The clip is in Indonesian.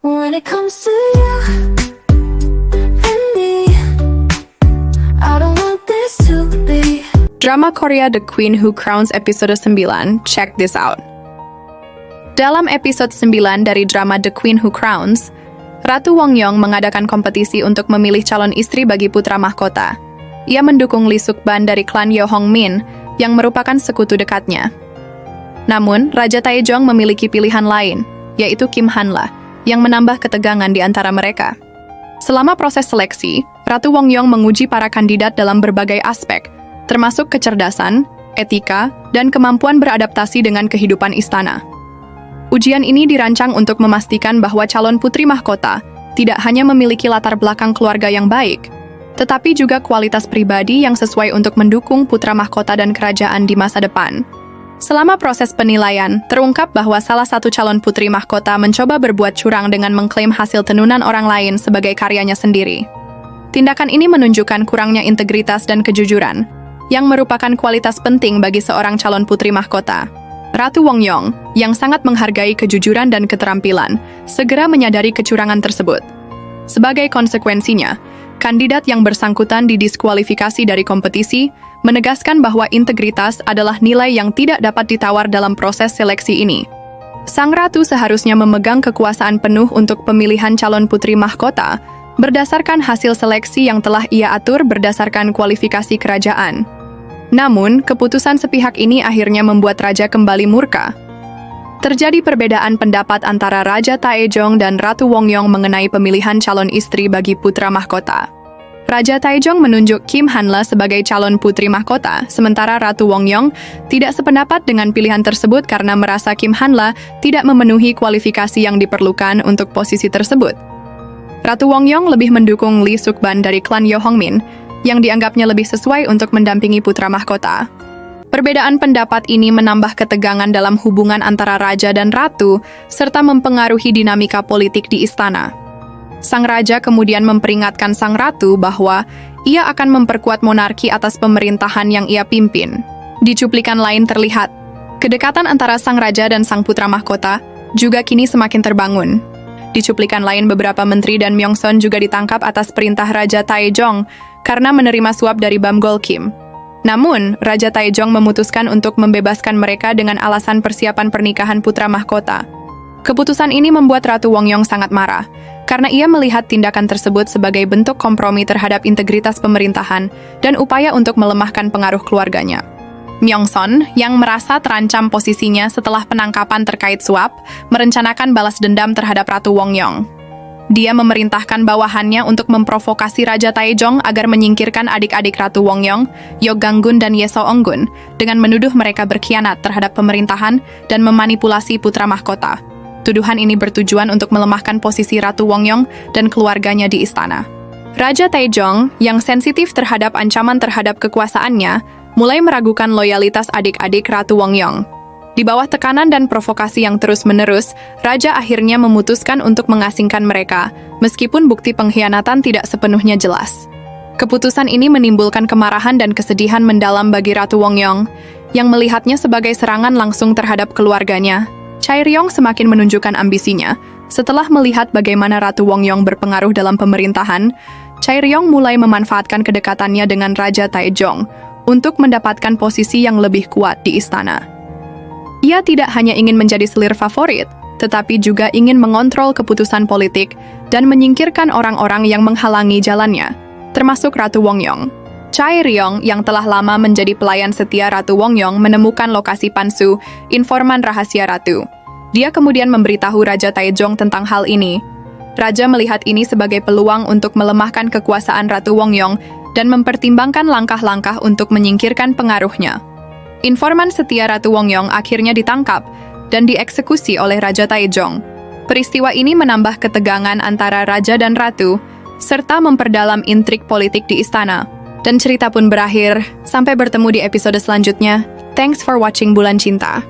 When it comes to you and me, I don't want this to be. Drama Korea The Queen Who Crowns episode 9, check this out. Dalam episode 9 dari drama The Queen Who Crowns, Ratu Wongyong mengadakan kompetisi untuk memilih calon istri bagi putra mahkota. Ia mendukung Lee Suk-ban dari klan Yo Hong-min yang merupakan sekutu dekatnya. Namun, Raja Taejong memiliki pilihan lain, yaitu Kim Han-la, yang menambah ketegangan di antara mereka. Selama proses seleksi, Ratu Wongyong menguji para kandidat dalam berbagai aspek, termasuk kecerdasan, etika, dan kemampuan beradaptasi dengan kehidupan istana. Ujian ini dirancang untuk memastikan bahwa calon putri mahkota tidak hanya memiliki latar belakang keluarga yang baik, tetapi juga kualitas pribadi yang sesuai untuk mendukung putra mahkota dan kerajaan di masa depan. Selama proses penilaian, terungkap bahwa salah satu calon putri mahkota mencoba berbuat curang dengan mengklaim hasil tenunan orang lain sebagai karyanya sendiri. Tindakan ini menunjukkan kurangnya integritas dan kejujuran, yang merupakan kualitas penting bagi seorang calon putri mahkota. Ratu Wongyong, yang sangat menghargai kejujuran dan keterampilan, segera menyadari kecurangan tersebut. Sebagai konsekuensinya, kandidat yang bersangkutan didiskualifikasi dari kompetisi, menegaskan bahwa integritas adalah nilai yang tidak dapat ditawar dalam proses seleksi ini. Sang ratu seharusnya memegang kekuasaan penuh untuk pemilihan calon putri mahkota berdasarkan hasil seleksi yang telah ia atur berdasarkan kualifikasi kerajaan. Namun, keputusan sepihak ini akhirnya membuat raja kembali murka. Terjadi perbedaan pendapat antara Raja Taejong dan Ratu Wongyong mengenai pemilihan calon istri bagi putra mahkota. Raja Taejong menunjuk Kim Han-la sebagai calon putri mahkota, sementara Ratu Wongyong tidak sependapat dengan pilihan tersebut karena merasa Kim Han-la tidak memenuhi kualifikasi yang diperlukan untuk posisi tersebut. Ratu Wongyong lebih mendukung Lee Suk-ban dari klan Yo Hong-min, yang dianggapnya lebih sesuai untuk mendampingi putra mahkota. Perbedaan pendapat ini menambah ketegangan dalam hubungan antara raja dan ratu, serta mempengaruhi dinamika politik di istana. Sang raja kemudian memperingatkan sang ratu bahwa ia akan memperkuat monarki atas pemerintahan yang ia pimpin. Di cuplikan lain terlihat, kedekatan antara sang raja dan sang putra mahkota juga kini semakin terbangun. Di cuplikan lain, beberapa menteri dan Myeongseon juga ditangkap atas perintah Raja Taejong karena menerima suap dari Bamgol Kim. Namun, Raja Taejong memutuskan untuk membebaskan mereka dengan alasan persiapan pernikahan putra mahkota. Keputusan ini membuat Ratu Wongyong sangat marah, karena ia melihat tindakan tersebut sebagai bentuk kompromi terhadap integritas pemerintahan dan upaya untuk melemahkan pengaruh keluarganya. Myeongseon, yang merasa terancam posisinya setelah penangkapan terkait suap, merencanakan balas dendam terhadap Ratu Wongyong. Dia memerintahkan bawahannya untuk memprovokasi Raja Taejong agar menyingkirkan adik-adik Ratu Wongyong, Yo Ganggun dan Ye So-onggun, dengan menuduh mereka berkhianat terhadap pemerintahan dan memanipulasi putra mahkota. Tuduhan ini bertujuan untuk melemahkan posisi Ratu Wongyong dan keluarganya di istana. Raja Taejong, yang sensitif terhadap ancaman terhadap kekuasaannya, mulai meragukan loyalitas adik-adik Ratu Wongyong. Di bawah tekanan dan provokasi yang terus-menerus, Raja akhirnya memutuskan untuk mengasingkan mereka, meskipun bukti pengkhianatan tidak sepenuhnya jelas. Keputusan ini menimbulkan kemarahan dan kesedihan mendalam bagi Ratu Wongyong, yang melihatnya sebagai serangan langsung terhadap keluarganya. Chae-ryong semakin menunjukkan ambisinya. Setelah melihat bagaimana Ratu Wongyong berpengaruh dalam pemerintahan, Chae-ryong mulai memanfaatkan kedekatannya dengan Raja Taejong untuk mendapatkan posisi yang lebih kuat di istana. Ia tidak hanya ingin menjadi selir favorit, tetapi juga ingin mengontrol keputusan politik dan menyingkirkan orang-orang yang menghalangi jalannya, termasuk Ratu Wongyong. Chae-ryong, yang telah lama menjadi pelayan setia Ratu Wongyong, menemukan lokasi Pansu, informan rahasia Ratu. Dia kemudian memberitahu Raja Taejong tentang hal ini. Raja melihat ini sebagai peluang untuk melemahkan kekuasaan Ratu Wongyong dan mempertimbangkan langkah-langkah untuk menyingkirkan pengaruhnya. Informan setia Ratu Wongyong akhirnya ditangkap dan dieksekusi oleh Raja Taejong. Peristiwa ini menambah ketegangan antara Raja dan Ratu, serta memperdalam intrik politik di istana. Dan cerita pun berakhir. Sampai bertemu di episode selanjutnya. Thanks for watching Bulan Cinta.